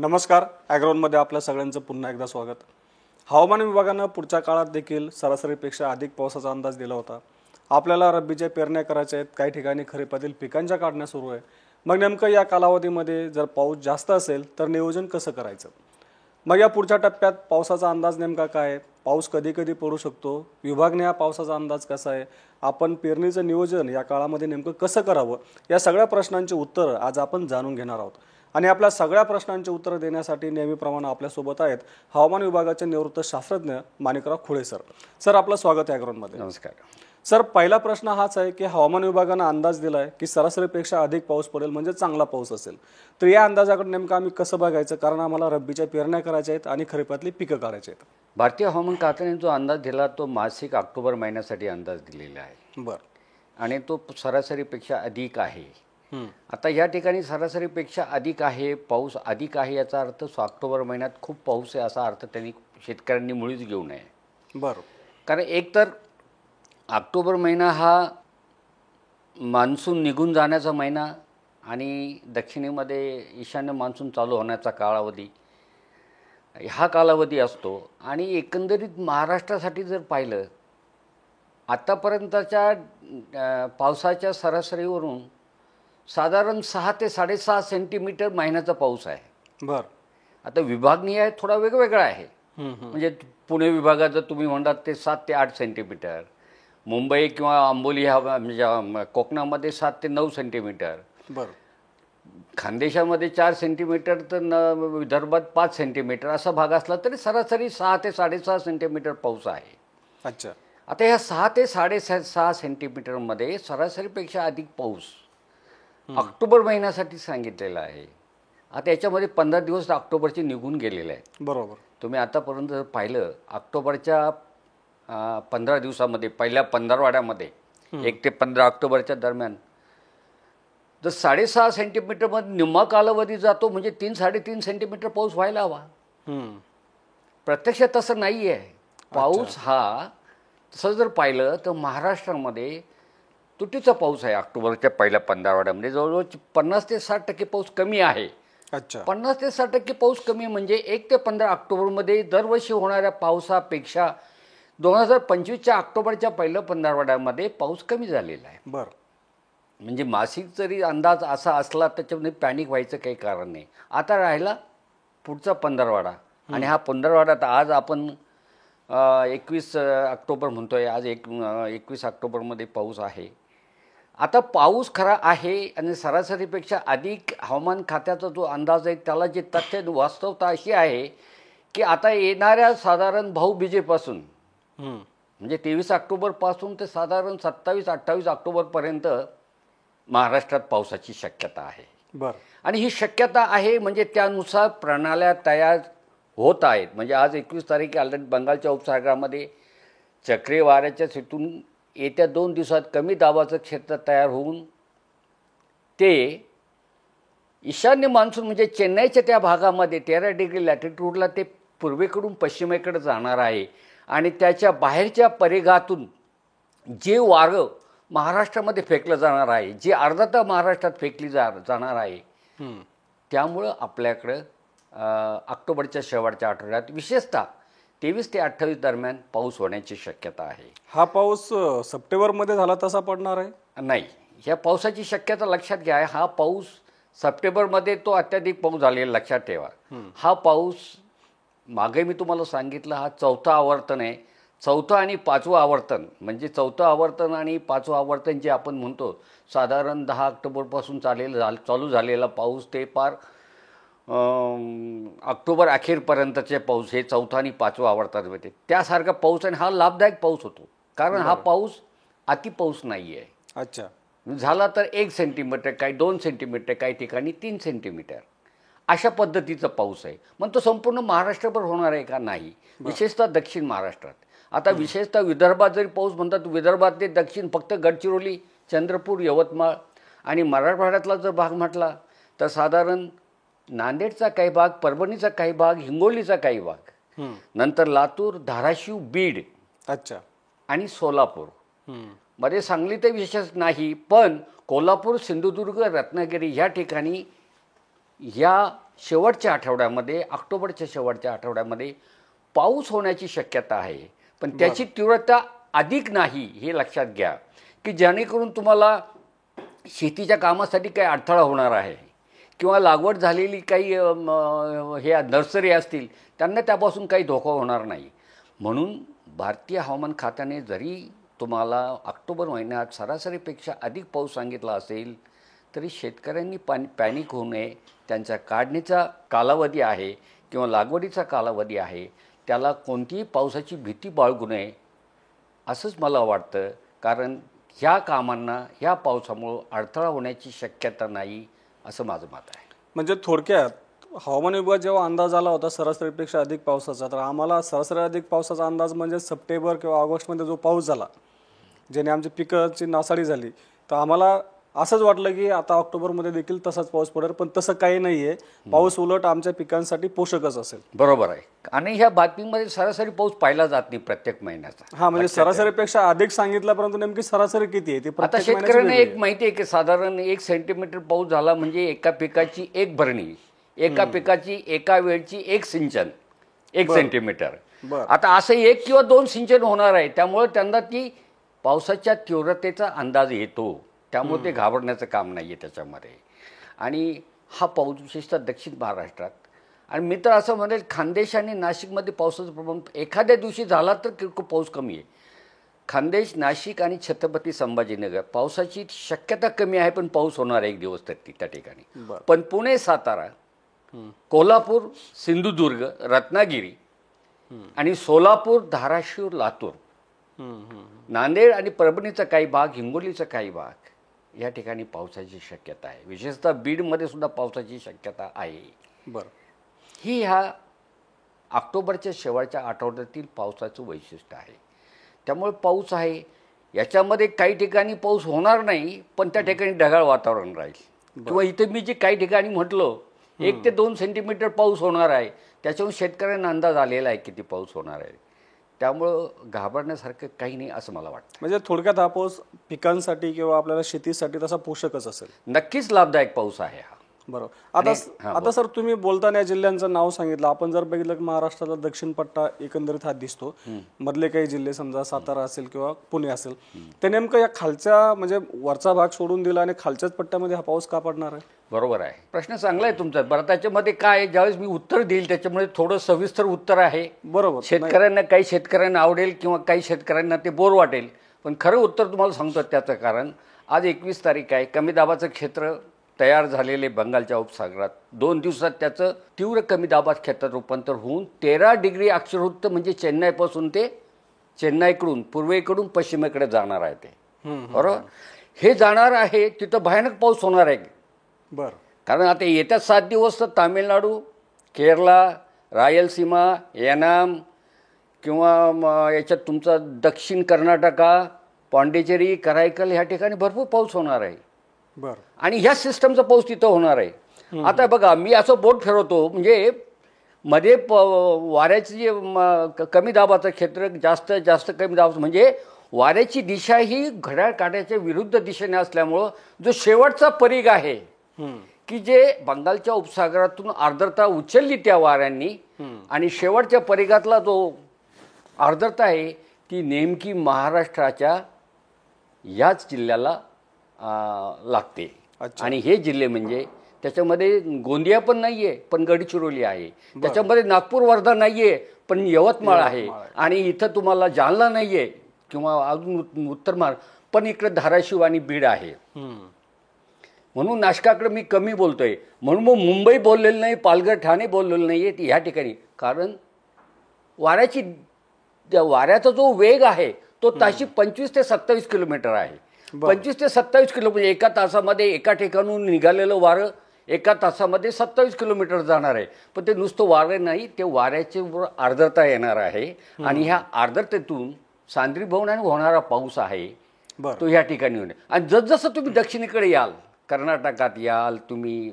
नमस्कार. ॲग्रोनमध्ये आपल्या सगळ्यांचं पुन्हा एकदा स्वागत. हवामान विभागानं पुढच्या काळात देखील सरासरीपेक्षा अधिक पावसाचा अंदाज दिला होता. आपल्याला रब्बीच्या पेरण्या करायच्या आहेत, काही ठिकाणी खरीपातील पिकांच्या काढण्या सुरू आहे. मग नेमकं या कालावधीमध्ये जर पाऊस जास्त असेल तर नियोजन कसं करायचं? मग या पुढच्या टप्प्यात पावसाचा अंदाज नेमका काय आहे? पाऊस कधी कधी पडू शकतो? विभागने हा पावसाचा अंदाज कसा आहे? आपण पेरणीचं नियोजन या काळामध्ये नेमकं कसं करावं? या सगळ्या प्रश्नांची उत्तरं आज आपण जाणून घेणार आहोत. आणि आपल्या सगळ्या प्रश्नांची उत्तरं देण्यासाठी नेहमीप्रमाणे आपल्यासोबत आहेत हवामान विभागाचे निवृत्त शास्त्रज्ञ माणिकराव खुळे सर. सर, आपलं स्वागत आहे ॲग्रोनमध्ये. नमस्कार सर, पहिला प्रश्न हाच आहे की हवामान विभागानं अंदाज दिला आहे की सरासरीपेक्षा अधिक पाऊस पडेल म्हणजे चांगला पाऊस असेल. तर या अंदाजाकडे नेमकं आम्ही कसं बघायचं? कारण आम्हाला रब्बीच्या पेरण्या करायच्या आहेत आणि खरीपातली पिकं काढायची आहेत. भारतीय हवामान खात्याने जो अंदाज दिला तो मासिक ऑक्टोबर महिन्यासाठी अंदाज दिलेला आहे. बरं. आणि तो सरासरीपेक्षा अधिक आहे. आता या ठिकाणी सरासरीपेक्षा अधिक आहे, पाऊस अधिक आहे, याचा अर्थ ऑक्टोबर महिन्यात खूप पाऊस आहे असा अर्थ त्यांनी शेतकऱ्यांनी मुळीच घेऊ नये. बरं. कारण एकतर ऑक्टोबर महिना हा मान्सून निघून जाण्याचा महिना आणि दक्षिणेमध्ये ईशान्य मान्सून चालू होण्याचा कालावधी, हा कालावधी असतो. आणि एकंदरीत महाराष्ट्रासाठी जर पाहिलं आत्तापर्यंतच्या पावसाच्या सरासरीवरून साधारण 6 ते 6.5 सेंटीमीटर महिन्याचा पाऊस आहे. बरं. आता विभागनीय थोडा वेगवेगळा आहे. म्हणजे पुणे विभागात जर तुम्ही म्हणतात ते 7 ते 8 सेंटीमीटर, मुंबई किंवा आंबोली ह्या म्हणजे कोकणामध्ये 7 ते 9 सेंटीमीटर, बरं, खानदेशामध्ये 4 सेंटीमीटर, तर विदर्भात 5 सेंटीमीटर असा भाग असला तरी सरासरी 6 ते 6.5 सेंटीमीटर पाऊस आहे. अच्छा. आता ह्या 6 ते 6.5 सेंटीमीटरमध्ये सरासरीपेक्षा अधिक पाऊस ऑक्टोबर महिन्यासाठी सांगितलेला आहे. आता याच्यामध्ये 15 दिवस ऑक्टोबरचे निघून गेलेले आहेत. बरोबर. तुम्ही आतापर्यंत जर पाहिलं ऑक्टोबरच्या 15 दिवसामध्ये पहिल्या 15वाड्यामध्ये 1 ते 15 ऑक्टोबरच्या दरम्यान जर 6.5 सेंटीमीटरमध्ये निम्मा कालावधी जातो म्हणजे 3-3.5 सेंटीमीटर पाऊस व्हायला हवा. प्रत्यक्षात तसं नाही आहे. पाऊस हा तसं जर पाहिलं तर महाराष्ट्रामध्ये तुटीचा पाऊस आहे. ऑक्टोबरच्या पहिल्या 15वाड्यामध्ये जवळजवळ 50 ते 60% पाऊस कमी आहे. अच्छा. 50 ते 60% पाऊस कमी म्हणजे 1 ते 15 ऑक्टोबरमध्ये दरवर्षी होणाऱ्या पावसापेक्षा 2025च्या ऑक्टोबरच्या पहिल्या 15वाड्यामध्ये पाऊस कमी झालेला आहे. बरं. म्हणजे मासिक जरी अंदाज असा असला त्याच्यामध्ये पॅनिक व्हायचं काही कारण नाही. आता राहिला पुढचा 15वाडा आणि हा 15वाडा आज आपण 21 ऑक्टोबर म्हणतोय. आज 21 ऑक्टोबरमध्ये पाऊस आहे. आता पाऊस खरा आहे आणि सरासरीपेक्षा अधिक हवामान खात्याचा जो अंदाज आहे त्याला जे तथ्य वास्तवता अशी आहे की आता येणाऱ्या साधारण भाऊबीजेपासून म्हणजे 23 ऑक्टोबरपासून ते साधारण 27-28 ऑक्टोबरपर्यंत महाराष्ट्रात पावसाची शक्यता आहे. बरं. आणि ही शक्यता आहे म्हणजे त्यानुसार प्रणाल्या तयार होत आहेत. म्हणजे आज 21 तारीख ऑलरेडी बंगालच्या उपसागरामध्ये चक्रीवाऱ्याच्या स्थितीतून येत्या 2 दिवसात कमी दाबाचं क्षेत्र तयार होऊन ते ईशान्य मान्सून म्हणजे चेन्नईच्या त्या भागामध्ये 13 डिग्री लॅटिट्यूडला ते पूर्वेकडून पश्चिमेकडे जाणार आहे. आणि त्याच्या बाहेरच्या परिघातून जे वारं महाराष्ट्रामध्ये फेकलं जाणार आहे, जे अर्धता महाराष्ट्रात फेकली जाणार आहे, त्यामुळं आपल्याकडं ऑक्टोबरच्या शेवटच्या आठवड्यात विशेषतः 23 ते 28 दरम्यान पाऊस होण्याची शक्यता आहे. हा पाऊस सप्टेंबरमध्ये झाला तसा पडणार आहे? नाही, ह्या पावसाची शक्यता लक्षात घ्या. हा पाऊस सप्टेंबरमध्ये तो अत्याधिक पाऊस झालेला लक्षात ठेवा. हा पाऊस मागे मी तुम्हाला सांगितलं हा 4था आवर्तन आहे. 4थं आणि 5वं आवर्तन म्हणजे 4थं आवर्तन आणि 5वं आवर्तन जे आपण म्हणतो साधारण 10 ऑक्टोबरपासून चालू झालेला पाऊस ते पार ऑक्टोबर अखेरपर्यंतचे पाऊस हे 4थं आणि 5वं आवर्तन होते. त्यासारखा पाऊस आणि हा लाभदायक पाऊस होतो कारण हा पाऊस अतिपाऊस नाही आहे. अच्छा. झाला तर 1 सेंटीमीटर, काही 2 सेंटीमीटर, काही ठिकाणी 3 सेंटीमीटर अशा पद्धतीचा पाऊस आहे. मग तो संपूर्ण महाराष्ट्रभर होणार आहे का? नाही, विशेषतः दक्षिण महाराष्ट्रात. आता विशेषतः विदर्भात जरी पाऊस म्हणतात विदर्भातले दक्षिण फक्त गडचिरोली, चंद्रपूर, यवतमाळ आणि मराठवाड्यातला जर भाग म्हटला तर साधारण नांदेडचा काही भाग, परभणीचा काही भाग, हिंगोलीचा काही भाग, नंतर लातूर, धाराशिव, बीड, अच्छा, आणि सोलापूर मध्ये सांगली तर विशेष नाही, पण कोल्हापूर, सिंधुदुर्ग, रत्नागिरी ह्या ठिकाणी या शेवटच्या आठवड्यामध्ये, ऑक्टोबरच्या शेवटच्या आठवड्यामध्ये पाऊस होण्याची शक्यता आहे, पण त्याची तीव्रता अधिक नाही हे लक्षात घ्या, की जेणेकरून तुम्हाला शेतीच्या कामासाठी काही अडथळा होणार आहे किंवा लागवड झालेली काही हे नर्सरी असतील त्यांना त्यापासून काही धोका होणार नाही. म्हणून भारतीय हवामान खात्याने जरी तुम्हाला ऑक्टोबर महिन्यात सरासरीपेक्षा अधिक पाऊस सांगितला असेल तरी शेतकऱ्यांनी पॅनिक होऊ नये. त्यांच्या काढणीचा कालावधी आहे किंवा लागवडीचा कालावधी आहे, त्याला कोणतीही पावसाची भीती बाळगू नये असंच मला वाटतं. कारण ह्या कामांना ह्या पावसामुळं अडथळा होण्याची शक्यता नाही असं माझं मत आहे. म्हणजे थोडक्यात हवामान विभाग जेव्हा अंदाज आला होता सरासरीपेक्षा अधिक पावसाचा, तर आम्हाला सरासरी अधिक पावसाचा अंदाज म्हणजे सप्टेंबर किंवा ऑगस्टमध्ये जो पाऊस झाला ज्याने आमची पिकाची नासाडी झाली, तर आम्हाला असंच वाटलं की आता ऑक्टोबरमध्ये देखील तसाच पाऊस पडेल, पण तसं काही नाही आहे. पाऊस उलट आमच्या पिकांसाठी पोषकच असेल. बरोबर आहे. आणि ह्या बातमीमध्ये सरासरी पाऊस पाहिला जात नाही प्रत्येक महिन्याचा. हा, म्हणजे सरासरीपेक्षा अधिक सांगितलं, परंतु नेमकी सरासरी किती आहे ती आता प्रत्येक शेतकऱ्यांना एक माहिती आहे की साधारण 1 सेंटीमीटर पाऊस झाला म्हणजे एका पिकाची 1 भरणी, एका पिकाची एका वेळची 1 सिंचन 1 सेंटीमीटर. आता असं 1 किंवा 2 सिंचन होणार आहे, त्यामुळे त्यांना ती पावसाच्या तीव्रतेचा अंदाज येतो. त्यामुळे ते घाबरण्याचं काम नाही आहे त्याच्यामध्ये. आणि हा पाऊस विशेषतः दक्षिण महाराष्ट्रात, आणि मी तर असं म्हणेल खानदेश आणि नाशिकमध्ये पावसाचं प्रमाण एखाद्या दिवशी झाला तर किरकोळ पाऊस कमी आहे. खानदेश, नाशिक आणि छत्रपती संभाजीनगर पावसाची शक्यता कमी आहे, पण पाऊस होणार आहे एक दिवस तर त्या ठिकाणी. पण पुणे, सातारा, कोल्हापूर, सिंधुदुर्ग, रत्नागिरी आणि सोलापूर, धाराशिव, लातूर, नांदेड आणि परभणीचा काही भाग, हिंगोलीचा काही भाग या ठिकाणी पावसाची शक्यता आहे. विशेषतः बीडमध्ये सुद्धा पावसाची शक्यता आहे. बरं, ही ह्या ऑक्टोबरच्या शेवटच्या आठवड्यातील पावसाचं वैशिष्ट्य आहे. त्यामुळे पाऊस आहे, याच्यामध्ये काही ठिकाणी पाऊस होणार नाही, पण त्या ठिकाणी ढगाळ वातावरण राहील. किंवा इथे मी जे काही ठिकाणी म्हटलं 1 ते 2 सेंटीमीटर पाऊस होणार आहे, त्याच्यावरून शेतकऱ्यांना अंदाज आलेला आहे किती पाऊस होणार आहे. त्यामुळं घाबरण्यासारखं काही नाही असं मला वाटतं. म्हणजे थोडक्यात हा पाऊस पिकांसाठी किंवा आपल्याला शेतीसाठी तसा पोषकच असेल. नक्कीच लाभदायक पाऊस आहे हा. बरोबर. आता सर तुम्ही बोलताना या जिल्ह्यांचं नाव सांगितलं. आपण जर बघितलं की महाराष्ट्राचा दक्षिण पट्टा एकंदरीत हा दिसतो, मधले काही जिल्हे समजा सातारा असेल किंवा पुणे असेल, ते नेमकं या खालच्या म्हणजे वरचा भाग सोडून दिला आणि खालच्याच पट्ट्यामध्ये हा पाऊस का पडणार आहे? बरोबर आहे, प्रश्न चांगला आहे तुमचा. बरं, त्याच्यामध्ये काय ज्यावेळेस मी उत्तर देईल त्याच्यामुळे थोडं सविस्तर उत्तर आहे. बरोबर. शेतकऱ्यांना काही शेतकऱ्यांना आवडेल किंवा काही शेतकऱ्यांना ते बोर वाटेल, पण खरं उत्तर तुम्हाला सांगतो. त्याचं कारण आज 21 तारीख आहे. कमी दाबाचं क्षेत्र तयार झालेले बंगालच्या उपसागरात 2 दिवसात त्याचं तीव्र कमी दाबात क्षेत्रात रूपांतर होऊन 13 डिग्री अक्षरवृत्त म्हणजे चेन्नईपासून ते चेन्नईकडून पूर्वेकडून पश्चिमेकडे जाणार आहे ते. बरोबर, हे जाणार आहे तिथं भयानक पाऊस होणार आहे. बरं, कारण आता येत्या 7 दिवस तर तामिळनाडू, केरला, रायलसीमा, येनाम किंवा याच्यात तुमचा दक्षिण कर्नाटका, पांडिचेरी, कराईकल ह्या ठिकाणी भरपूर पाऊस होणार आहे. बरं. आणि ह्या सिस्टमचा पाऊस तिथं होणार आहे. आता बघा, मी असं बोट फिरवतो म्हणजे मध्ये वाऱ्याचं जे कमी दाबाचं क्षेत्र जास्त कमी दाबाचं म्हणजे वाऱ्याची दिशा ही घड्याळ काट्याच्या विरुद्ध दिशेने असल्यामुळं जो शेवटचा परीघ आहे की जे बंगालच्या उपसागरातून आर्द्रता उचलली त्या वाऱ्यांनी, आणि शेवटच्या परिघातला जो आर्द्रता आहे ती नेमकी महाराष्ट्राच्या याच जिल्ह्याला लागते. आणि हे जिल्हे म्हणजे त्याच्यामध्ये गोंदिया पण नाही आहे, पण गडचिरोली आहे. त्याच्यामध्ये नागपूर, वर्धा नाही आहे, पण यवतमाळ आहे. आणि इथं तुम्हाला जालना नाही आहे किंवा अजून उत्तर महाराष्ट्र, पण इकडे धाराशिव आणि बीड आहे. म्हणून नाशकाकडे मी कमी बोलतोय. म्हणून मग मुंबई बोललेलं नाही, पालघर, ठाणे बोललेलं नाही आहे ह्या ठिकाणी. कारण वाऱ्याचा जो वेग आहे तो ताशी 25 ते 27 किलोमीटर आहे. 25 ते 27 किलो म्हणजे एका तासामध्ये एका ठिकाणून निघालेलं वारं एका तासामध्ये 27 किलोमीटर जाणार आहे. पण ते नुसतं वारं नाही, ते वाऱ्याचे आर्द्रता येणार आहे. आणि ह्या आर्द्रतेतून सांद्रीभवनाने होणारा पाऊस आहे तो ह्या ठिकाणी होणार. आणि जसजसं तुम्ही दक्षिणेकडे याल, कर्नाटकात याल, तुम्ही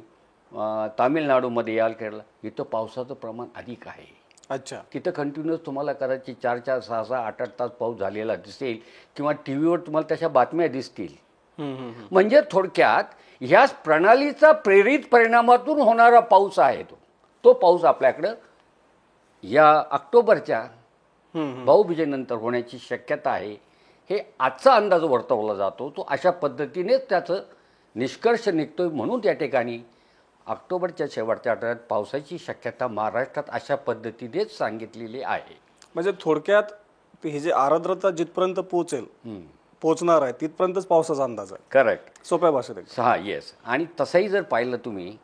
तामिळनाडूमध्ये याल, केरळ, इथं पावसाचं प्रमाण अधिक आहे. अच्छा. तिथं कंटिन्युअस तुम्हाला करायची 4-4, 6-6, 8-8 तास पाऊस झालेला दिसेल किंवा टी व्हीवर तुम्हाला त्याच्या बातम्या दिसतील. म्हणजे थोडक्यात ह्या प्रणालीचा प्रेरित परिणामातून होणारा पाऊस आहे तो पाऊस आपल्याकडं या ऑक्टोबरच्या भाऊबीजेनंतर होण्याची शक्यता आहे. हे आजचा अंदाज वर्तवला जातो तो अशा पद्धतीनेच त्याचं निष्कर्ष निघतोय. म्हणून त्या ठिकाणी ऑक्टोबरच्या शेवटच्या आठवड्यात पावसाची शक्यता महाराष्ट्रात अशा पद्धतीनेच सांगितलेली आहे. म्हणजे थोडक्यात हे जे आर्द्रता जिथपर्यंत पोहोचणार आहे तिथपर्यंतच पावसाचा अंदाज आहे. करेक्ट. सोप्या भाषेत हा येस. आणि तसंही जर पाहिलं तुम्ही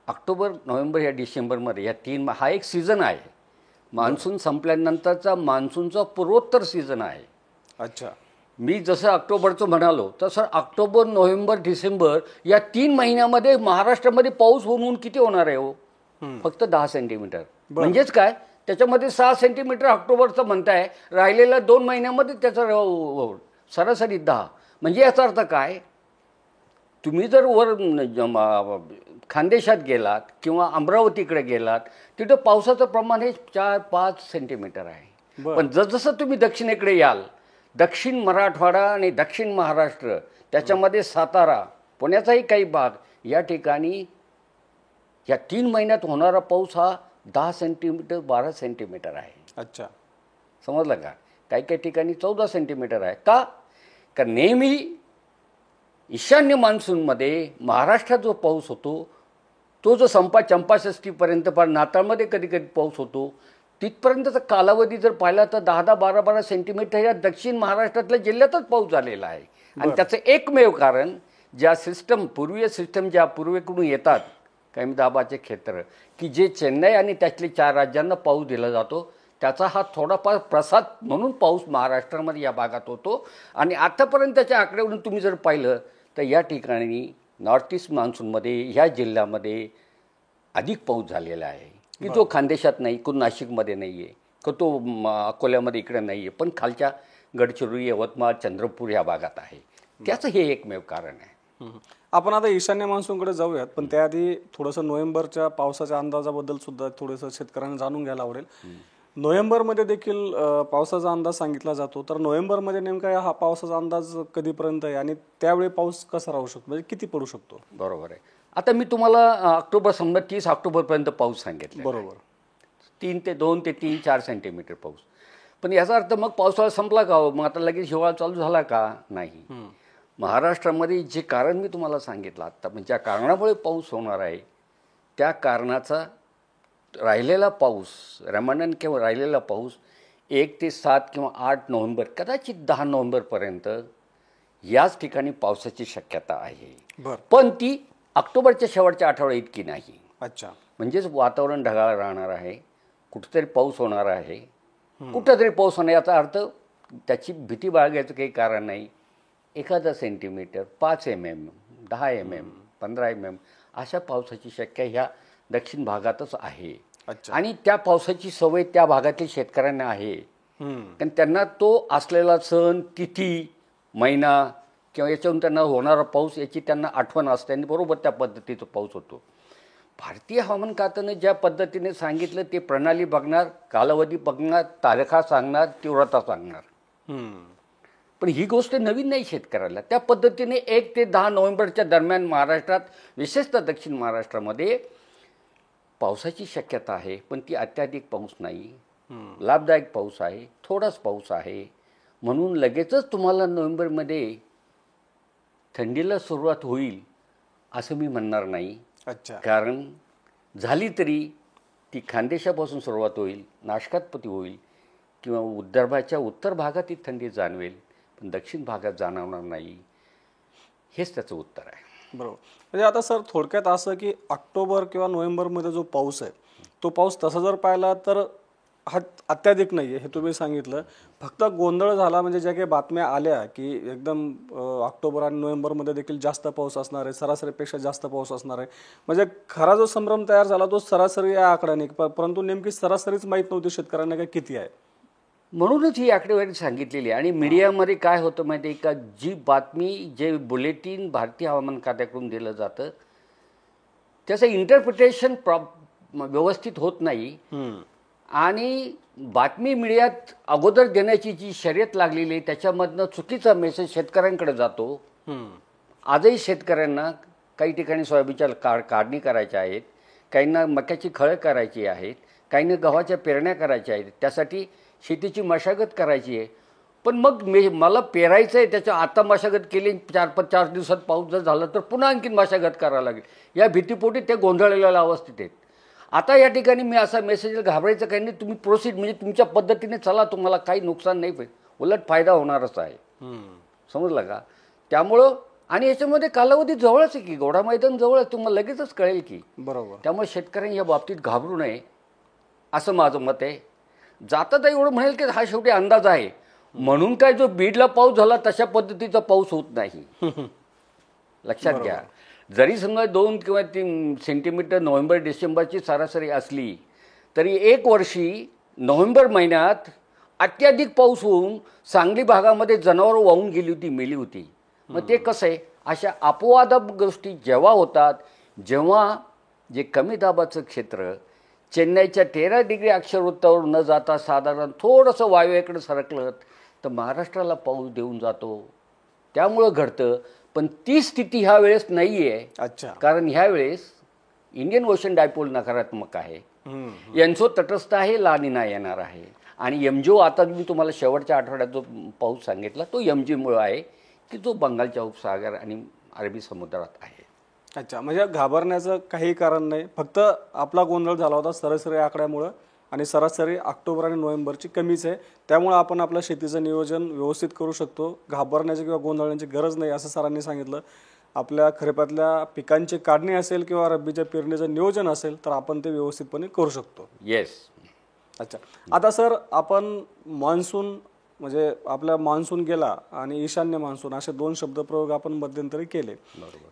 ऑक्टोबर नोव्हेंबर या डिसेंबरमध्ये या हा एक सीझन आहे. मान्सून संपल्यानंतरचा मान्सूनचा पूर्वोत्तर सीझन आहे. अच्छा. मी जसं ऑक्टोबरचं म्हणालो तसं ऑक्टोबर नोव्हेंबर डिसेंबर या 3 महिन्यामध्ये महाराष्ट्रामध्ये पाऊस होऊन किती होणार आहे हो? फक्त 10 सेंटीमीटर. म्हणजेच काय, त्याच्यामध्ये 6 सेंटीमीटर ऑक्टोबरचं म्हणताय, राहिलेल्या 2 महिन्यामध्ये त्याचा सरासरी 10. म्हणजे याचा अर्थ काय, तुम्ही जर वर खानदेशात गेलात किंवा अमरावतीकडे गेलात तिथं पावसाचं प्रमाण हे 4-5 सेंटीमीटर आहे. पण जसजसं तुम्ही दक्षिणेकडे याल, दक्षिण मराठवाडा आणि दक्षिण महाराष्ट्र त्याच्यामध्ये सातारा पुण्याचाही काही भाग या ठिकाणी या 3 महिन्यात होणारा पाऊस हा 10 सेंटीमीटर 12 सेंटीमीटर आहे. अच्छा. समजलं का? काही ठिकाणी 14 सेंटीमीटर आहे. का नेहमी ईशान्य मान्सूनमध्ये महाराष्ट्रात जो पाऊस होतो तो जो चंपाषष्ठीपर्यंत पण नाताळमध्ये कधी कधी पाऊस होतो तिथपर्यंतचा कालावधी जर पाहिला तर 10-10 12-12 सेंटीमीटर या दक्षिण महाराष्ट्रातल्या जिल्ह्यातच पाऊस झालेला आहे. आणि त्याचं एकमेव कारण ज्या पूर्वीय सिस्टम ज्या पूर्वेकडून येतात कमी दाबाचे क्षेत्र की जे चेन्नई आणि त्यातले 4 राज्यांना पाऊस दिला जातो त्याचा हा थोडाफार प्रसाद म्हणून पाऊस महाराष्ट्रामध्ये या भागात होतो. आणि आतापर्यंतच्या आकड्यावरून तुम्ही जर पाहिलं तर या ठिकाणी नॉर्थ ईस्ट मान्सूनमध्ये ह्या जिल्ह्यामध्ये अधिक पाऊस झालेला आहे की जो खानदेशात नाही, को नाशिकमध्ये नाही आहे, का तो अकोल्यामध्ये इकडे नाही आहे, पण खालच्या गडचिरोली यवतमाळ चंद्रपूर या भागात आहे. त्याचं हे एकमेव कारण आहे. आपण आता ईशान्य मान्सूनकडे जाऊयात, पण त्याआधी थोडंसं नोव्हेंबरच्या पावसाच्या अंदाजाबद्दल सुद्धा थोडंसं शेतकऱ्यांना जाणून घ्यायला आवडेल. नोव्हेंबरमध्ये देखील पावसाचा अंदाज सांगितला जातो, तर नोव्हेंबरमध्ये नेमका हा पावसाचा अंदाज कधीपर्यंत आहे आणि त्यावेळी पाऊस कसा राहू शकतो, म्हणजे किती पडू शकतो? बरोबर आहे. आता मी तुम्हाला समजा 30 ऑक्टोबरपर्यंत पाऊस सांगितला. बरोबर. 2 ते 3-4 सेंटीमीटर पाऊस. पण याचा अर्थ मग पावसाळा संपला का हो? मग आता लगेच हिवाळा चालू झाला का? नाही. महाराष्ट्रामध्ये जे कारण मी तुम्हाला सांगितलं आता, म्हणजे ज्या कारणामुळे पाऊस होणार आहे त्या कारणाचा राहिलेला पाऊस रेमानंट किंवा राहिलेला पाऊस 1 ते 7 किंवा 8 नोव्हेंबर कदाचित 10 नोव्हेंबरपर्यंत याच ठिकाणी पावसाची शक्यता आहे. पण ती ऑक्टोबरच्या शेवटच्या आठवड्या इतकी नाही. अच्छा. म्हणजेच वातावरण ढगाळ राहणार आहे, कुठेतरी पाऊस होणार आहे, कुठेतरी पाऊस होणार. याचा अर्थ त्याची भीती बाळगायचं काही कारण नाही. 1 सेंटीमीटर 5 mm 10 mm 15 mm अशा पावसाची शक्यता ह्या दक्षिण भागातच आहे. आणि त्या पावसाची सवय त्या भागातील शेतकऱ्यांना आहे, कारण त्यांना तो असलेला सण तिथी महिना किंवा याच्यावरून त्यांना होणारा पाऊस याची त्यांना आठवण असते आणि बरोबर त्या पद्धतीचा पाऊस होतो. भारतीय हवामान खात्यानं ज्या पद्धतीने सांगितलं ते प्रणाली बघणार, कालावधी बघणार, तारखा सांगणार, तीव्रता सांगणार. पण ही गोष्ट नवीन नाही शेतकऱ्याला. त्या पद्धतीने 1 ते 10 नोव्हेंबरच्या दरम्यान महाराष्ट्रात विशेषतः दक्षिण महाराष्ट्रामध्ये पावसाची शक्यता आहे, पण ती अत्याधिक पाऊस नाही, लाभदायक पाऊस आहे, थोडाच पाऊस आहे. म्हणून लगेचच तुम्हाला नोव्हेंबरमध्ये थंडीला सुरुवात होईल असं मी म्हणणार नाही. अच्छा. कारण झाली तरी ती खानदेशापासून सुरुवात होईल, नाशकातपती होईल किंवा विदर्भाच्या उत्तर भागात ती थंडी जाणवेल, पण दक्षिण भागात जाणवणार नाही. हेच त्याचं उत्तर आहे. बरोबर. म्हणजे आता सर थोडक्यात असं की ऑक्टोबर किंवा नोव्हेंबरमध्ये जो पाऊस आहे तो पाऊस तसा जर पाहिला तर हा अत्याधिक नाही आहे, हे तुम्ही सांगितलं. फक्त गोंधळ झाला म्हणजे ज्या काही बातम्या आल्या की एकदम ऑक्टोबर आणि नोव्हेंबरमध्ये देखील जास्त पाऊस असणार आहे, सरासरीपेक्षा जास्त पाऊस असणार आहे. म्हणजे खरा जो संभ्रम तयार झाला तो सरासरी या आकड्याने, परंतु नेमकी सरासरीच माहीत नव्हती शेतकऱ्यांना काय किती आहे. म्हणूनच ही आकडेवारी सांगितलेली. आणि मीडियामध्ये काय होतं माहिती आहे का, जी बातमी जे बुलेटिन भारतीय हवामान खात्याकडून दिलं जातं त्याचं इंटरप्रिटेशन व्यवस्थित होत नाही. आणि बातमी मीडियात अगोदर देण्याची जी शर्यत लागलेली आहे त्याच्यामधनं चुकीचा मेसेज शेतकऱ्यांकडे जातो आजही शेतकऱ्यांना काही ठिकाणी सोयाबीनच्या काढणी करायच्या आहेत, काहींना मक्याची खळं करायची आहेत, काहींना गव्हाच्या पेरण्या करायच्या आहेत, त्यासाठी शेतीची मशागत करायची आहे. पण मग मला पेरायचं आहे, त्याच्या आता मशागत केली, 4 दिवसात पाऊस जर झाला तर पुन्हा आणखीन मशागत करावं लागेल, या भीतीपोटी ते गोंधळलेल्या अवस्थेत आहेत. आता या ठिकाणी मी असा मेसेज घाबरायचं काही नाही, तुम्ही प्रोसीड म्हणजे तुमच्या पद्धतीने चला, तुम्हाला काही नुकसान नाही होईल, उलट फायदा होणारच आहे. समजलं का? त्यामुळं आणि याच्यामध्ये कालावधी जवळच आहे की, घोडा मैदान जवळच, तुम्हाला लगेचच कळेल की. बरोबर. त्यामुळे शेतकऱ्यांनी या बाबतीत घाबरू नये असं माझं मत आहे. जाता एवढं म्हणेल की हा शेवटी अंदाज आहे म्हणून काय जो बीडला पाऊस झाला तशा पद्धतीचा पाऊस होत नाही. लक्षात घ्या. जरी समजा 2 किंवा 3 सेंटीमीटर नोव्हेंबर डिसेंबरची सरासरी असली तरी एक वर्षी नोव्हेंबर महिन्यात अत्याधिक पाऊस होऊन सांगली भागामध्ये जनावरं वाहून गेली होती, मेली होती. मग ते कसं आहे, अशा अपवादात्मक गोष्टी जेव्हा होतात, जेव्हा जे कमी दाबाचं क्षेत्र चेन्नईच्या 13 डिग्री अक्षरवृत्तावर न जाता साधारण थोडंसं वायव्येकडे सरकलं तर महाराष्ट्राला पाऊस देऊन जातो. त्यामुळं घडतं. पण ती स्थिती ह्या वेळेस नाही आहे. अच्छा. कारण ह्या वेळेस इंडियन ओशन डायपोल नकारात्मक आहे, एन्सो तटस्थ आहे, ला निना येणार आहे आणि एमजीओ आता मी तुम्हाला शेवटच्या आठवड्यात जो पाऊस सांगितला तो एमजीमुळे आहे की जो बंगालच्या उपसागर आणि अरबी समुद्रात आहे. अच्छा, म्हणजे घाबरण्याचं काही कारण नाही, फक्त आपला गोंधळ झाला होता सरासरी आकड्यामुळं आणि सरासरी ऑक्टोबर आणि नोव्हेंबरची कमीच आहे, त्यामुळे आपण आपलं शेतीचं नियोजन व्यवस्थित करू शकतो. घाबरण्याची किंवा गोंधळण्याची गरज नाही असं सरांनी सांगितलं. आपल्या खरीपातल्या पिकांची काढणी असेल किंवा रब्बीच्या पेरणीचं नियोजन असेल तर आपण ते व्यवस्थितपणे करू शकतो. येस. अच्छा, आता सर आपण मान्सून म्हणजे आपला मान्सून गेला आणि ईशान्य मान्सून असे 2 शब्दप्रयोग आपण मध्यंतरी केले.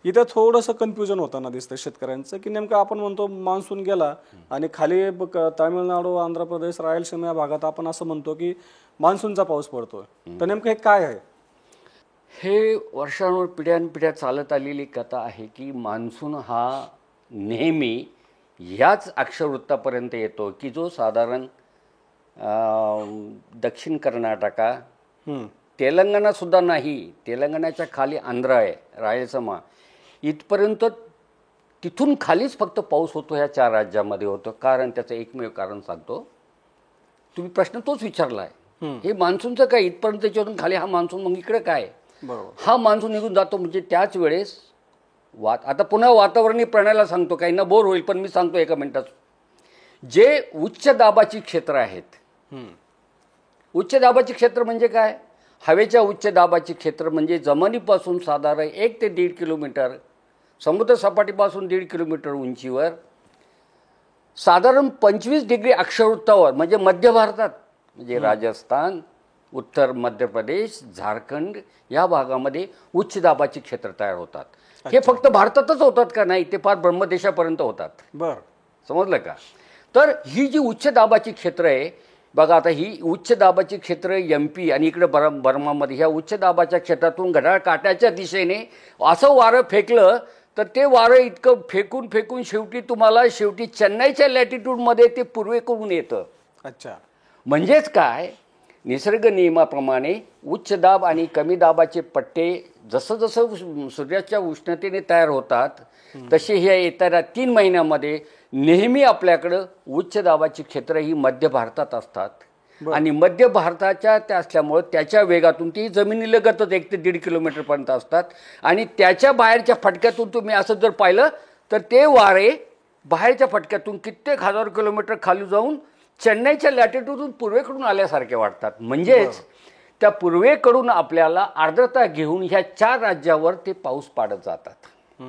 इथे थोडंसं कन्फ्युजन होताना दिसतं शेतकऱ्यांचं की नेमकं आपण म्हणतो मान्सून गेला आणि खाली तामिळनाडू, आंध्र प्रदेश, रायलसीमा या भागात आपण असं म्हणतो की मान्सूनचा पाऊस पडतोय, तर नेमकं हे काय आहे? हे वर्षानुवर पिढ्यानपिढ्या चालत आलेली कथा आहे की मान्सून हा नेहमी ह्याच अक्षरवृत्तापर्यंत येतो की जो साधारण दक्षिण कर्नाटका, तेलंगणासुद्धा नाही, तेलंगणाच्या खाली आंध्र आहे, रायलसीमा इथपर्यंत, तिथून खालीच फक्त पाऊस होतो ह्या 4 राज्यामध्ये होतो. कारण त्याचं एकमेव कारण सांगतो. तुम्ही प्रश्न तोच विचारला आहे, हे मान्सूनचं काय इथपर्यंत, त्याच्यावरून खाली हा मान्सून, मग इकडे काय? बरोबर. हा मान्सून निघून जातो म्हणजे त्याच वेळेस आता पुन्हा वातावरणीय प्रणालीला सांगतो, काहींना बोर होईल पण मी सांगतो एका मिनिटात. जे उच्च दाबाची क्षेत्र आहेत, उच्च दाबाचे क्षेत्र म्हणजे काय? हवेच्या उच्च दाबाचे क्षेत्र म्हणजे जमिनीपासून साधारण 1 ते 1.5 किलोमीटर, समुद्र सपाटीपासून 1.5 किलोमीटर उंचीवर साधारण 25 डिग्री अक्षरवृत्तावर म्हणजे मध्य भारतात, म्हणजे राजस्थान, उत्तर मध्य प्रदेश, झारखंड या भागामध्ये उच्च दाबाची क्षेत्र तयार होतात. हे फक्त भारतातच होतात का? नाही, ते फार ब्रह्मदेशापर्यंत होतात. बरं, समजलं का? तर ही जी उच्च दाबाची क्षेत्र आहे बघा, आता ही उच्च दाबाची क्षेत्र MP आणि इकडे बर्मामध्ये ह्या उच्च दाबाच्या क्षेत्रातून घड्याळ काट्याच्या दिशेने असं वारं फेकलं तर ते वारं इतकं फेकून फेकून शेवटी चेन्नईच्या लॅटिट्यूडमध्ये ते पूर्वेकडून येतं. अच्छा, म्हणजेच काय, निसर्ग नियमाप्रमाणे उच्च दाब आणि कमी दाबाचे पट्टे जसं जसं सूर्याच्या उष्णतेने तयार होतात तसे ह्या येत्या 3 महिन्यामध्ये नेहमी आपल्याकडं उच्च दाबाची क्षेत्र ही मध्य भारतात असतात आणि मध्य भारताच्या त्या असल्यामुळं त्याच्या वेगातून ती जमिनीलगतच 1 ते 1.5 किलोमीटरपर्यंत असतात आणि त्याच्या बाहेरच्या फटक्यातून तुम्ही असं जर पाहिलं तर ते वारे बाहेरच्या फटक्यातून कित्येक हजार किलोमीटर खाली जाऊन चेन्नईच्या लॅटिट्यूडून पूर्वेकडून आल्यासारखे वाटतात. म्हणजेच त्या पूर्वेकडून आपल्याला आर्द्रता घेऊन ह्या 4 राज्यावर ते पाऊस पाडत जातात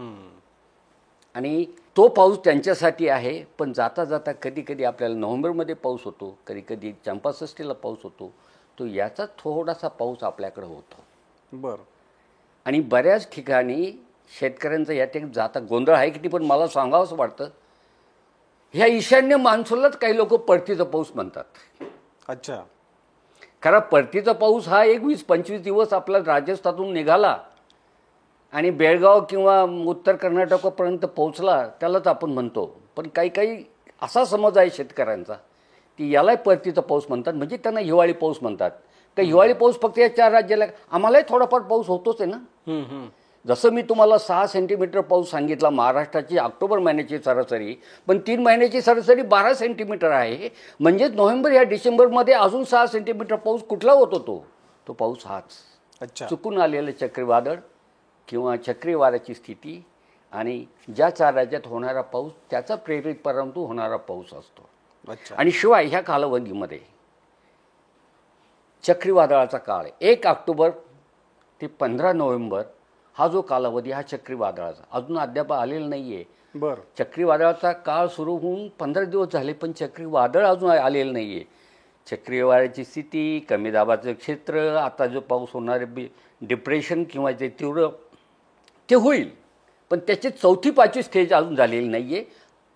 आणि तो पाऊस त्यांच्यासाठी आहे. पण जाता जाता कधी कधी आपल्याला नोव्हेंबरमध्ये पाऊस होतो, कधी कधी चंपाषष्ठीला पाऊस होतो, तो याचा थोडासा पाऊस आपल्याकडे होतो. बरं. आणि बऱ्याच ठिकाणी शेतकऱ्यांचा या ठिकाणी जाता गोंधळ आहे की पण मला सांगावंसं वाटतं, ह्या ईशान्य मान्सूनलाच काही लोक परतीचा पाऊस म्हणतात. अच्छा, कारण परतीचा पाऊस हा 20-25 दिवस आपला राजस्थानातून निघाला आणि बेळगाव किंवा उत्तर कर्नाटकापर्यंत पोहोचला त्यालाच आपण म्हणतो. पण काही असा समज आहे शेतकऱ्यांचा की यालाही परतीचा पाऊस म्हणतात, म्हणजे त्यांना हिवाळी पाऊस म्हणतात. तर हिवाळी पाऊस फक्त या 4 राज्याला, आम्हालाही थोडाफार पाऊस होतोच आहे ना. जसं मी तुम्हाला 6 सेंटीमीटर पाऊस सांगितला महाराष्ट्राची ऑक्टोबर महिन्याची सरासरी, पण 3 महिन्याची सरासरी 12 सेंटीमीटर आहे. म्हणजेच नोव्हेंबर या डिसेंबरमध्ये अजून 6 सेंटीमीटर पाऊस कुठला होतो? तो पाऊस हाच. अच्छा. चुकून आलेलं चक्रीवादळ किंवा चक्रीवादळाची स्थिती आणि ज्या 4 राज्यात होणारा पाऊस त्याचा प्रेरित परंतु होणारा पाऊस असतो. अच्छा. आणि शिवाय ह्या कालावधीमध्ये चक्रीवादळाचा काळ 1 ऑक्टोबर ते 15 नोव्हेंबर हा जो कालावधी हा चक्रीवादळाचा अजून अद्याप आलेला नाही आहे. बरं. चक्रीवादळाचा काळ सुरू होऊन 15 दिवस झाले, पण चक्रीवादळ अजून आलेलं नाही आहे. चक्रीवादळाची स्थिती, कमी दाबाचं क्षेत्र, आता जो पाऊस होणार डिप्रेशन किंवा जे तीव्र ते होईल, पण त्याची 4थी 5वी स्टेज अजून झालेली नाही आहे.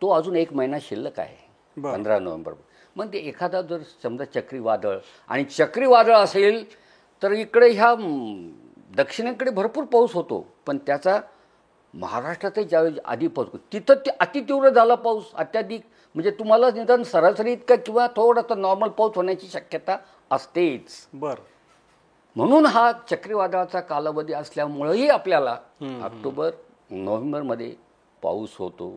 तो अजून 1 महिना शिल्लक आहे. 15 नोव्हेंबर. मग ते एखादा जर समजा चक्रीवादळ आणि चक्रीवादळ असेल तर इकडे ह्या दक्षिणेकडे भरपूर पाऊस होतो, पण त्याचा महाराष्ट्रातही ज्यावेळी आधी पाऊस तिथं ते अतितीव्र झाला पाऊस अत्याधिक, म्हणजे तुम्हाला निदान सरासरी इतका किंवा थोडासा नॉर्मल पाऊस होण्याची शक्यता असतेच. बरं. म्हणून हा चक्रीवादळाचा कालावधी असल्यामुळेही आपल्याला ऑक्टोबर नोव्हेंबरमध्ये पाऊस होतो.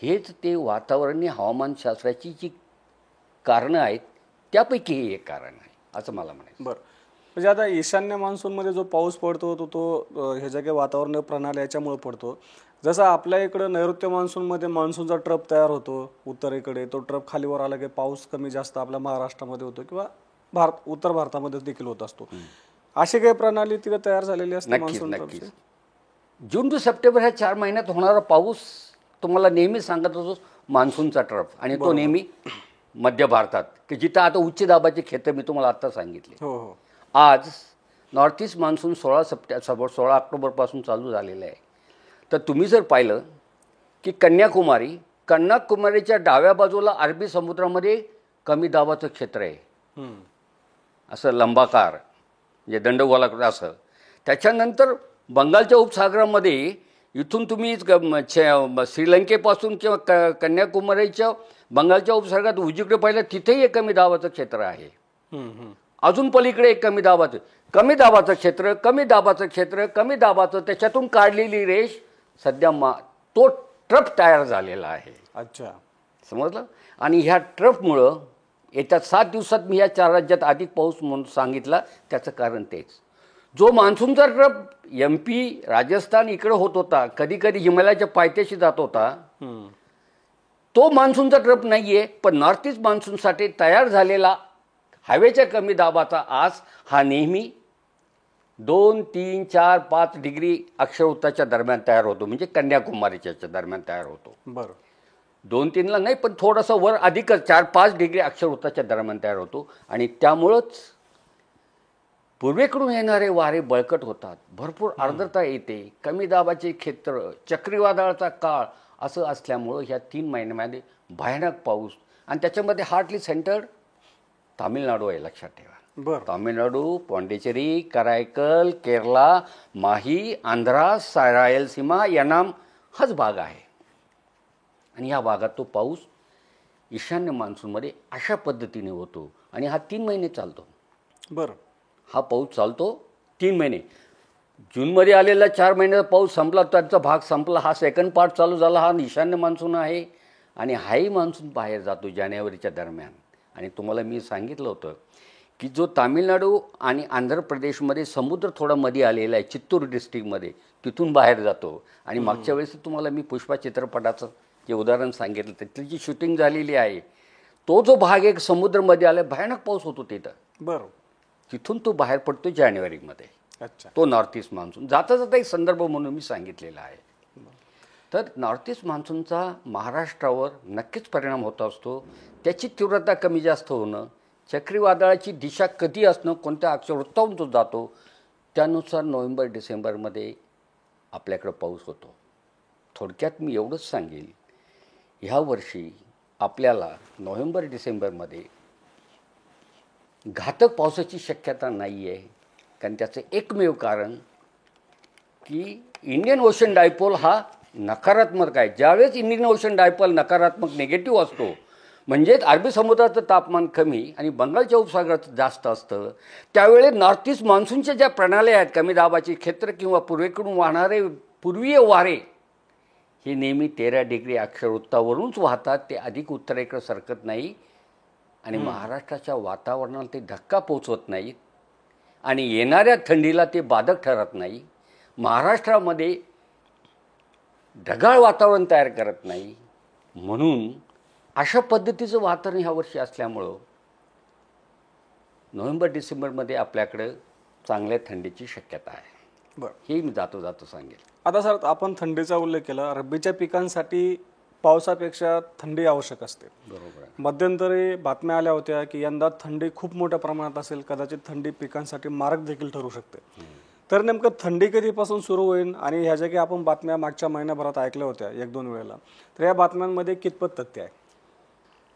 हेच ते वातावरणीय हवामानशास्त्राची जी कारणं आहेत त्यापैकी हे एक कारण आहे असं मला म्हणायचं. बरं. म्हणजे आता ईशान्य मान्सूनमध्ये जो पाऊस पडतो तो हे जे काही वातावरण प्रणाली याच्यामुळे पडतो. जसं आपल्या इकडं नैऋत्य मान्सूनमध्ये मान्सूनचा ट्रप तयार होतो उत्तरेकडे, तो ट्रप खालीवर आला की पाऊस कमी जास्त आपल्या महाराष्ट्रामध्ये होतो किंवा उत्तर भारतामध्ये देखील होत असतो. अशी काही प्रणाली तिथे तयार झालेली असते मान्सून ट्रपची. जून ते सप्टेंबर ह्या 4 महिन्यात होणारा पाऊस तुम्हाला नेहमी सांगत असतो मान्सूनचा ट्रप, आणि तो नेहमी मध्य भारतात की जिथं आता उच्च दाबाची क्षेत्र मी तुम्हाला आत्ता सांगितले. हो. आज नॉर्थ ईस्ट मान्सून 16 ऑक्टोबरपासून चालू झालेलं आहे. तर तुम्ही जर पाहिलं की कन्याकुमारीच्या डाव्या बाजूला अरबी समुद्रामध्ये कमी दाबाचं क्षेत्र आहे, असं लंबाकार म्हणजे दंडगोलाकार असं. त्याच्यानंतर बंगालच्या उपसागरामध्ये इथून तुम्ही श्रीलंकेपासून किंवा कन्याकुमारीच्या बंगालच्या उपसागरात उजवीकडे पाहिलं तिथेही एक कमी दाबाचं क्षेत्र आहे. अजून पलीकडे एक कमी दाबाचं क्षेत्र त्याच्यातून काढलेली रेष सध्या तो ट्रप तयार झालेला आहे. अच्छा. समजलं. आणि ह्या ट्रपमुळं येत्या 7 दिवसात मी या 4 राज्यात अधिक पाऊस म्हणून सांगितला. त्याचं कारण तेच, जो मान्सूनचा ट्रप MP राजस्थान इकडे होत होता, कधी कधी हिमालयाच्या पायथ्याशी जात होता, तो मान्सूनचा ट्रप नाही आहे. पण नॉर्थ ईस्ट मान्सूनसाठी तयार झालेला हवेच्या कमी दाबाचा आस हा नेहमी 2, 3, 4, 5 डिग्री अक्षवृत्ताच्या दरम्यान तयार होतो, म्हणजे कन्याकुमारीच्या दरम्यान तयार होतो. बरं. 2-3ला नाही, पण थोडंसं वर अधिकच 4-5 डिग्री अक्षवृत्ताच्या दरम्यान तयार होतो. आणि त्यामुळंच पूर्वेकडून येणारे वारे बळकट होतात, भरपूर आर्द्रता येते, कमी दाबाचे क्षेत्र, चक्रीवादळाचा काळ असं असल्यामुळं ह्या 3 महिन्यामध्ये भयानक पाऊस. आणि त्याच्यामध्ये हार्डली सेंटर तामिळनाडू आहे, लक्षात ठेवा. बरं. तामिळनाडू, पॉंडिचेरी, करायकल, केरला, माही, आंध्रा, रायलसीमा, यानाम हाच भाग आहे. आणि ह्या भागात तो पाऊस ईशान्य मान्सूनमध्ये अशा पद्धतीने होतो आणि हा 3 महिने चालतो. बरं. हा पाऊस चालतो 3 महिने. जूनमध्ये आलेला 4 महिन्याचा पाऊस संपला, त्यांचा भाग संपला, हा सेकंड पार्ट चालू झाला. हा ईशान्य मान्सून आहे आणि हाही मान्सून बाहेर जातो जानेवारीच्या दरम्यान. आणि तुम्हाला मी सांगितलं होतं की जो तामिळनाडू आणि आंध्र प्रदेशमध्ये समुद्र थोडा मध्ये आलेला आहे, चित्तूर डिस्ट्रिक्टमध्ये, तिथून बाहेर जातो. आणि मागच्या वेळेस तुम्हाला मी पुष्पा चित्रपटाचं जे उदाहरण सांगितलं त्याची जी शूटिंग झालेली आहे, तो जो भाग एक समुद्रमध्ये आला, भयानक पाऊस होतो तिथं. बरं. तिथून तो बाहेर पडतो जानेवारीमध्ये. अच्छा. तो नॉर्थ ईस्ट मान्सून जाता जाता एक संदर्भ म्हणून मी सांगितलेला आहे. तर नॉर्थ ईस्ट मान्सूनचा महाराष्ट्रावर नक्कीच परिणाम होत असतो. त्याची तीव्रता कमी जास्त होणं, चक्रीवादळाची दिशा कधी असणं, कोणत्या अक्षवृत्तावरून तो जातो, त्यानुसार नोव्हेंबर डिसेंबरमध्ये आपल्याकडं पाऊस होतो. थोडक्यात मी एवढंच सांगेल, ह्या वर्षी आपल्याला नोव्हेंबर डिसेंबरमध्ये घातक पावसाची शक्यता नाही आहे. कारण त्याचं एकमेव कारण की इंडियन ओशन डायपोल हा नकारात्मक आहे. ज्यावेळेस इंडियन ओशन डायपोल नकारात्मक निगेटिव्ह असतो, म्हणजेच अरबी समुद्राचं तापमान कमी आणि बंगालच्या उपसागराचं जास्त असतं. त्यावेळी नॉर्थ ईस्ट मान्सूनच्या ज्या प्रणाल्या आहेत, कमी दाबाची क्षेत्र किंवा पूर्वेकडून वाहणारे पूर्वीय वारे हे नेहमी 13 डिग्री अक्षरवृत्तावरूनच वाहतात. ते अधिक उत्तरेकडे सरकत नाही आणि महाराष्ट्राच्या वातावरणाला ते धक्का पोचवत नाहीत आणि येणाऱ्या थंडीला ते बाधक ठरत नाही. महाराष्ट्रामध्ये ढगाळ वातावरण तयार करत नाही. म्हणून अशा पद्धतीचं वातावरण ह्या वर्षी असल्यामुळं नोव्हेंबर डिसेंबरमध्ये आपल्याकडं चांगल्या थंडीची शक्यता आहे. बरं, हे मी जातो सांगेल. आता सर आपण थंडीचा उल्लेख केला. रब्बीच्या पिकांसाठी पावसापेक्षा थंडी आवश्यक असते. बरोबर आहे. मध्यंतरी बातम्या आल्या होत्या की यंदा थंडी खूप मोठ्या प्रमाणात असेल, कदाचित थंडी पिकांसाठी मारक देखील ठरू शकते. तर नेमकं थंडी कधीपासून सुरू होईल आणि ह्या ज्या काही आपण बातम्या मागच्या महिन्याभरात ऐकल्या होत्या 1-2 वेळेला, तर या बातम्यांमध्ये कितपत तथ्य आहे?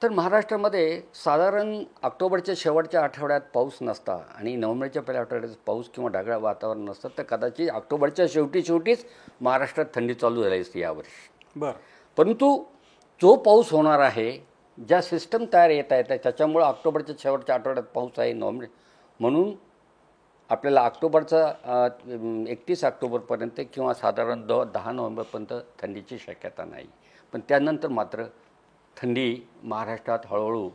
तर महाराष्ट्रामध्ये साधारण ऑक्टोबरच्या शेवटच्या आठवड्यात पाऊस नसता आणि नोव्हेंबरच्या पहिल्या आठवड्यात पाऊस किंवा ढगाळ वातावरण नसतं, तर कदाचित ऑक्टोबरच्या शेवटीच महाराष्ट्रात थंडी चालू झाली असती यावर्षी. बरं, परंतु जो पाऊस होणार आहे, ज्या सिस्टम तयार येत आहेत त्याच्यामुळं ऑक्टोबरच्या शेवटच्या आठवड्यात पाऊस आहे नोव्हेंबर, म्हणून आपल्याला ऑक्टोबरचा 31 ऑक्टोबरपर्यंत किंवा साधारण 10 नोव्हेंबरपर्यंत थंडीची शक्यता नाही. पण त्यानंतर मात्र थंडी महाराष्ट्रात हळूहळू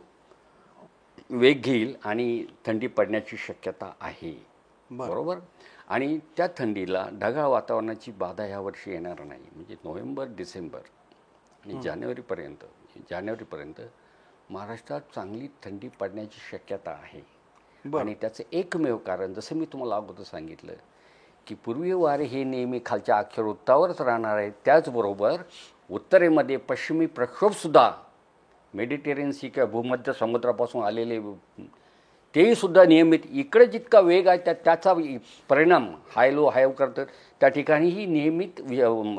वेग घेईल आणि थंडी पडण्याची शक्यता आहे. बरोबर. आणि त्या थंडीला ढगाळ वातावरणाची बाधा यावर्षी येणार नाही. म्हणजे नोव्हेंबर डिसेंबर आणि जानेवारीपर्यंत महाराष्ट्रात चांगली थंडी पडण्याची शक्यता आहे. आणि त्याचं एकमेव कारण, जसं मी तुम्हाला अगोदर सांगितलं की पूर्वीय वारे हे नेहमी खालच्या अक्षरवृत्तावरच राहणार आहे. त्याचबरोबर उत्तरेमध्ये पश्चिमी प्रक्षोभसुद्धा मेडिटेरियन सी किंवा भूमध्य समुद्रापासून आलेले तेही सुद्धा नियमित इकडे जितका वेग आहे त्याचा परिणाम हायलो करतं. त्या ठिकाणीही नियमित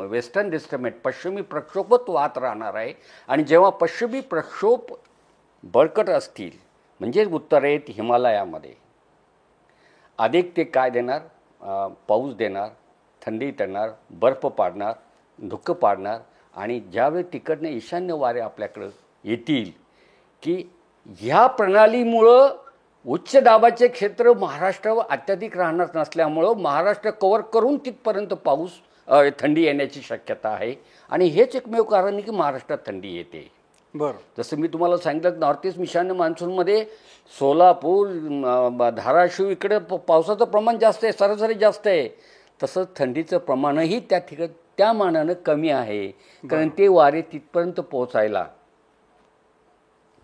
वेस्टर्न डिस्टर्बमेंट पश्चिमी प्रक्षोभच वाहत राहणार आहे. आणि जेव्हा पश्चिमी प्रक्षोभ बळकट असतील, म्हणजे उत्तरेत हिमालयामध्ये अधिक ते काय देणार, पाऊस देणार, थंडी देणार, बर्फ पाडणार, धुकं पाडणार. आणि ज्यावेळी तिकडनं ईशान्य वारे आपल्याकडं येतील की ह्या प्रणालीमुळं उच्च दाबाचे क्षेत्र महाराष्ट्रावर अत्याधिक राहणार नसल्यामुळं महाराष्ट्र कव्हर करून तिथपर्यंत थंडी येण्याची शक्यता आहे. आणि हेच एकमेव कारण आहे की महाराष्ट्रात थंडी येते. बरं, जसं मी तुम्हाला सांगितलं, नॉर्थ ईस्ट ईशान्य मान्सूनमध्ये सोलापूर, धाराशिव इकडे पावसाचं प्रमाण जास्त आहे, सरासरी जास्त आहे. तसंच थंडीचं प्रमाणही त्या ठिकाणी त्या मानानं कमी आहे. कारण ते वारे तिथपर्यंत पोहोचायला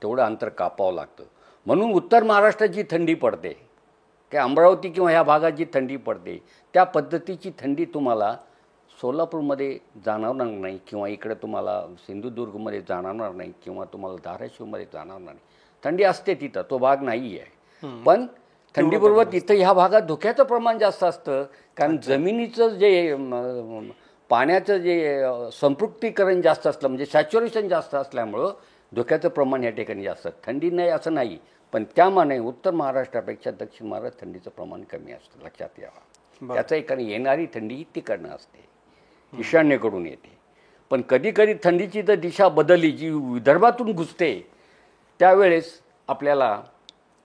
तेवढं अंतर कापावं लागतं. म्हणून उत्तर महाराष्ट्रात जी थंडी पडते, की अमरावती किंवा ह्या भागात जी थंडी पडते, त्या पद्धतीची थंडी तुम्हाला सोलापूरमध्ये जाणवणार नाही किंवा इकडे तुम्हाला सिंधुदुर्गमध्ये जाणवणार नाही किंवा तुम्हाला धाराशिवमध्ये जाणवणार नाही. थंडी असते तिथं, तो भाग नाही आहे. पण थंडीबरोबर तिथं ह्या भागात धुक्याचं प्रमाण जास्त असतं. कारण जमिनीचं जे पाण्याचं जे संपृक्तीकरण जास्त असलं, म्हणजे सॅच्युरेशन जास्त असल्यामुळं धुक्याचं प्रमाण या ठिकाणी जास्त. थंडी नाही असं नाही, पण त्यामाने उत्तर महाराष्ट्रापेक्षा दक्षिण महाराष्ट्र थंडीचं प्रमाण कमी असतं, लक्षात यावं. त्याचं एक कारण येणारी थंडी तिकडनं असते, ईशान्येकडून येते. पण कधीकधी थंडीची जर दिशा बदलली, जी विदर्भातून घुसते, त्यावेळेस आपल्याला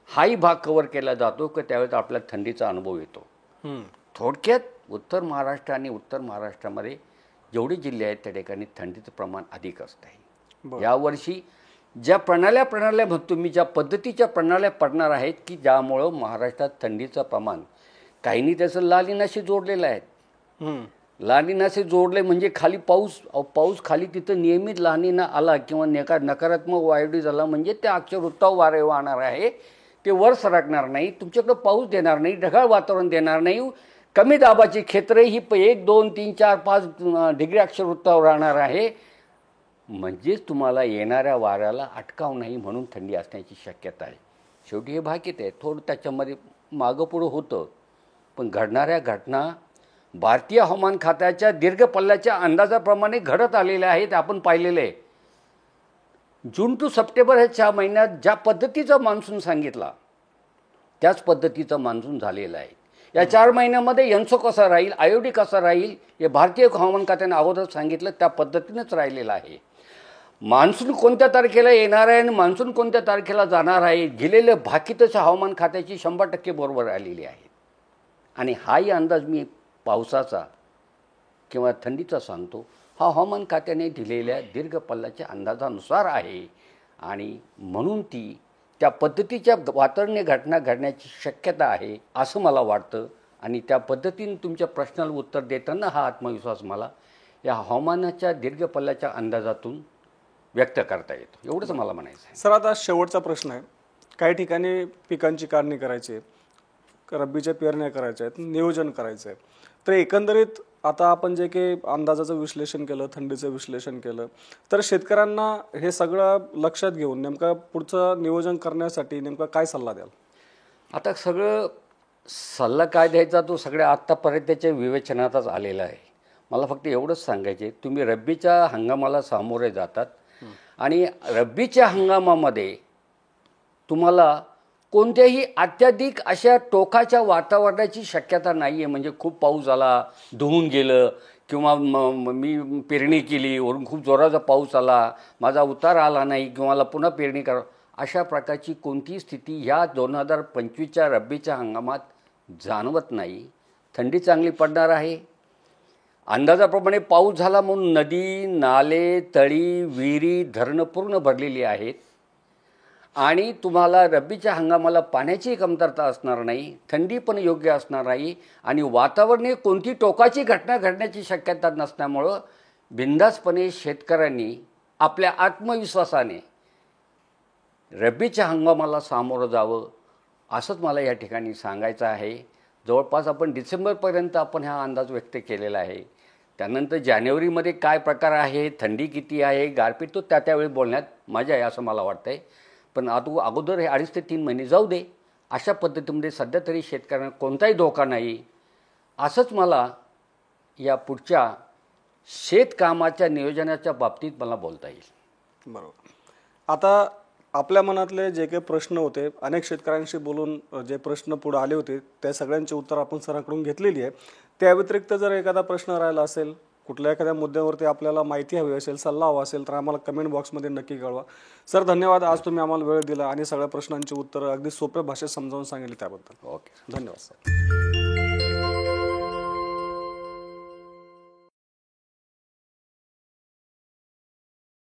हाही भाग कव्हर केला जातो की त्यावेळेस आपल्याला थंडीचा अनुभव येतो. थोडक्यात उत्तर महाराष्ट्र आणि उत्तर महाराष्ट्रामध्ये जेवढे जिल्हे आहेत त्या ठिकाणी थंडीचं प्रमाण अधिक असतं. यावर्षी ज्या प्रणाल्या म्हणतो मी, ज्या पद्धतीच्या प्रणाल्या पडणार आहेत की ज्यामुळं महाराष्ट्रात थंडीचं प्रमाण, काहींनी त्याचं लालिनाशी जोडलेलं आहे. लानिनाशी जोडले म्हणजे खाली पाऊस खाली तिथं नियमित लानिना आला किंवा नकारात्मक वायुडी झाला म्हणजे त्या अक्षरवृत्तावर वारे वाहणार आहे, ते वर सरकणार नाही, तुमच्याकडं पाऊस देणार नाही, ढगाळ वातावरण देणार नाही. कमी दाबाची क्षेत्र ही 1, 2, 3, 4, 5 डिग्री अक्षरवृत्तावर राहणार आहे. म्हणजेच तुम्हाला येणाऱ्या वाऱ्याला अटकाव नाही, म्हणून थंडी असण्याची शक्यता आहे. शेवटी हे भाकीत आहे, थोडं त्याच्यामध्ये मागं पुढं होतं. पण घडणाऱ्या घटना भारतीय हवामान खात्याच्या दीर्घ पल्ल्याच्या अंदाजाप्रमाणे घडत आलेल्या आहेत. आपण पाहिलेले आहे. जून टू सप्टेंबर ह्या 4 महिन्यात ज्या पद्धतीचा मान्सून सांगितला त्याच पद्धतीचा मान्सून झालेला आहे. या 4 महिन्यामध्ये एन्सो कसा राहील, आयोडी कसा राहील, हे भारतीय हवामान खात्याने अगोदर सांगितलं त्या पद्धतीनेच राहिलेलं आहे. मान्सून कोणत्या तारखेला येणार आहे आणि मान्सून कोणत्या तारखेला जाणार आहे गेलेले भाकीतच हवामान खात्याची 100% बरोबर आलेली आहे. आणि हाही अंदाज मी पावसाचा किंवा थंडीचा सांगतो, हा हवामान खात्याने दिलेल्या दीर्घ पल्ल्याच्या अंदाजानुसार आहे. आणि म्हणून ती त्या पद्धतीच्या वातावरणीय घटना घडण्याची शक्यता आहे असं मला वाटतं. आणि त्या पद्धतीने तुमच्या प्रश्नाला उत्तर देताना हा आत्मविश्वास मला या हवामानाच्या दीर्घ पल्ल्याच्या अंदाजातून व्यक्त करता येतो. एवढंच मला म्हणायचं आहे. सर, आता शेवटचा प्रश्न आहे. काही ठिकाणी पिकांची काढणी करायची आहे, रब्बीच्या पेरण्या करायच्या आहेत, नियोजन करायचं आहे. तर एकंदरीत आता आपण जे काही अंदाजाचं विश्लेषण केलं, थंडीचं विश्लेषण केलं, तर शेतकऱ्यांना हे सगळं लक्षात घेऊन नेमकं पुढचं नियोजन करण्यासाठी नेमका काय सल्ला द्याल? आता सगळं सल्ला काय द्यायचा तो सगळ्या आत्तापर्यंतच्या विवेचनातच आलेला आहे. मला फक्त एवढंच सांगायचे, तुम्ही रब्बीच्या हंगामाला सामोरे जातात आणि रब्बीच्या हंगामामध्ये तुम्हाला कोणत्याही अत्याधिक अशा टोकाच्या वातावरणाची शक्यता नाही आहे. म्हणजे खूप पाऊस आला, धुवून गेलं, किंवा मी पेरणी केली, वरून खूप जोराचा पाऊस आला, माझा उतार आला नाही किंवा मला पुन्हा पेरणी करा, अशा प्रकारची कोणतीही स्थिती ह्या 2025च्या रब्बीच्या हंगामात जाणवत नाही. थंडी चांगली पडणार आहे. अंदाजाप्रमाणे पाऊस झाला म्हणून नदी, नाले, तळी, विहिरी, धरणं पूर्ण भरलेली आहेत. आणि तुम्हाला रब्बीच्या हंगामाला पाण्याची कमतरता असणार नाही, थंडी पण योग्य असणार नाही. आणि वातावरणात कोणती टोकाची घटना घडण्याची शक्यता नसल्यामुळं बिनधास्तपणे शेतकऱ्यांनी आपल्या आत्मविश्वासाने रब्बीच्या हंगामाला सामोरं जावं असंच मला या ठिकाणी सांगायचं आहे. जवळपास आपण डिसेंबरपर्यंत आपण हा अंदाज व्यक्त केलेला आहे. त्यानंतर जानेवारीमध्ये काय प्रकार आहे, थंडी किती आहे, गारपीट, तो त्यावेळी बोलण्यात मजा आहे असं मला वाटतं आहे. पण अगोदर हे 2.5 ते 3 महिने जाऊ दे, अशा पद्धतीमध्ये सध्या तरी शेतकऱ्यांना कोणताही धोका नाही असंच मला या पुढच्या शेतकामाच्या नियोजनाच्या बाबतीत मला बोलता येईल. बरोबर. आता आपल्या मनातले जे काही प्रश्न होते, अनेक शेतकऱ्यांशी बोलून जे प्रश्न पुढे आले होते त्या सगळ्यांची उत्तर आपण सरांकडून घेतलेली आहे. त्या व्यतिरिक्त जर एखादा प्रश्न राहिला असेल, कुठल्या एखाद्या मुद्द्यावरती आपल्याला माहिती हवी असेल, सल्ला हवा असेल, तर आम्हाला कमेंट बॉक्समध्ये नक्की कळवा. सर, धन्यवाद. आज तुम्ही आम्हाला वेळ दिला आणि सगळ्या प्रश्नांची उत्तरं अगदी सोप्या भाषेत समजावून सांगितली त्याबद्दल. ओके, धन्यवाद सर.